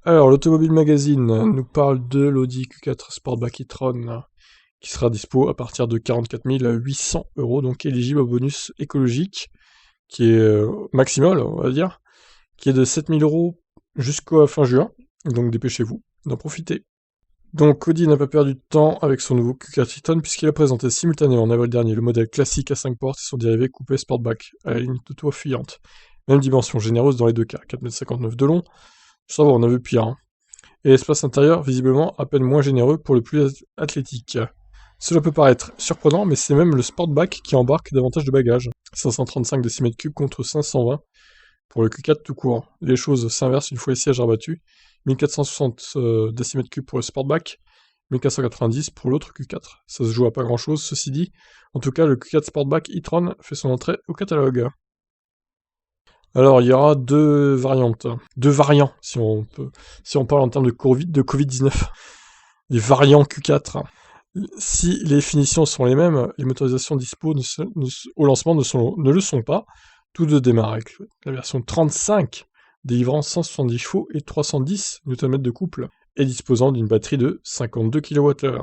Alors, l'Automobile Magazine nous parle de l'Audi Q4 Sportback e-tron qui sera dispo à partir de 44 800 €, donc éligible au bonus écologique, qui est maximal, on va dire, qui est de 7 000 € jusqu'à fin juin, donc dépêchez-vous d'en profiter. Donc Audi n'a pas perdu de temps avec son nouveau Q4 e-tron puisqu'il a présenté simultanément en avril dernier le modèle classique à 5 portes et son dérivé coupé Sportback, à la ligne de toit fuyante. Même dimension généreuse dans les deux cas, 4,59 m de long, ça va, on a vu pire, hein. Et l'espace intérieur visiblement à peine moins généreux pour le plus athlétique. Cela peut paraître surprenant, mais c'est même le Sportback qui embarque davantage de bagages. 535 cm3 contre 520 pour le Q4 tout court. Les choses s'inversent une fois les sièges rabattus. 1460 cm3 pour le Sportback, 1490 pour l'autre Q4. Ça se joue à pas grand chose, ceci dit. En tout cas, le Q4 Sportback e-tron fait son entrée au catalogue. Alors, il y aura deux variantes. Deux variants, si on parle en termes de Covid-19. Les variants Q4. Si les finitions sont les mêmes, les motorisations dispo au lancement ne le sont pas. Tous deux démarrent avec la version 35, délivrant 170 chevaux et 310 Nm de couple, et disposant d'une batterie de 52 kWh.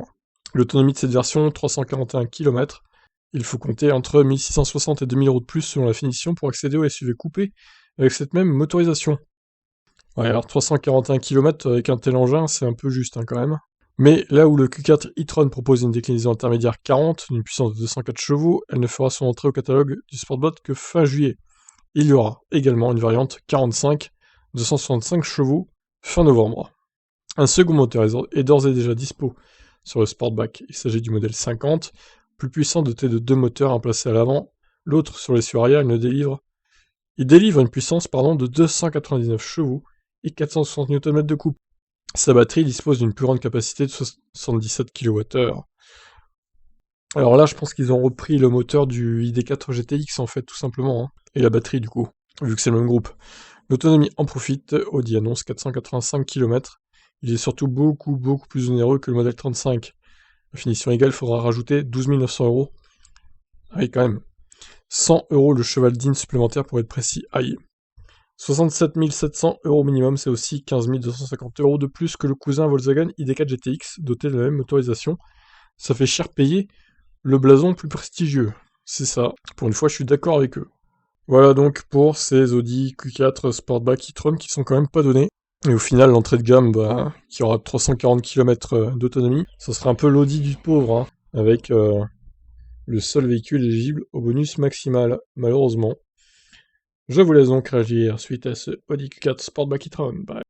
L'autonomie de cette version, 341 km. Il faut compter entre 1660 et 2000 € de plus selon la finition pour accéder au SUV coupé avec cette même motorisation. Ouais, alors 341 km avec un tel engin, c'est un peu juste quand même. Mais là où le Q4 e-tron propose une déclinaison intermédiaire 40 d'une puissance de 204 chevaux, elle ne fera son entrée au catalogue du Sportback que fin juillet. Il y aura également une variante 45 265 chevaux fin novembre. Un second moteur est d'ores et déjà dispo sur le Sportback. Il s'agit du modèle 50, plus puissant, doté de deux moteurs, un placé à l'avant, l'autre sur l'essieu arrière. Il délivre une puissance de 299 chevaux et 460 Nm de couple. Sa batterie dispose d'une plus grande capacité de 77 kWh. Alors là, je pense qu'ils ont repris le moteur du ID4 GTX en fait, tout simplement, hein. Et la batterie du coup, vu que c'est le même groupe. L'autonomie en profite, Audi annonce 485 km. Il est surtout beaucoup plus onéreux que le modèle 35. La finition égale, il faudra rajouter 12 900 €. Ah oui, quand même. 100 € le cheval digne supplémentaire pour être précis. Aïe. 67 700 € minimum, c'est aussi 15 250 € de plus que le cousin Volkswagen ID4 GTX, doté de la même motorisation. Ça fait cher payer le blason plus prestigieux. C'est ça. Pour une fois, je suis d'accord avec eux. Voilà donc pour ces Audi Q4 Sportback e-tron qui sont quand même pas donnés. Et au final, l'entrée de gamme, qui aura 340 km d'autonomie, ça sera un peu l'Audi du pauvre, hein, avec le seul véhicule éligible au bonus maximal, malheureusement. Je vous laisse donc réagir suite à ce Audi Q4 Sportback e-tron. Bye.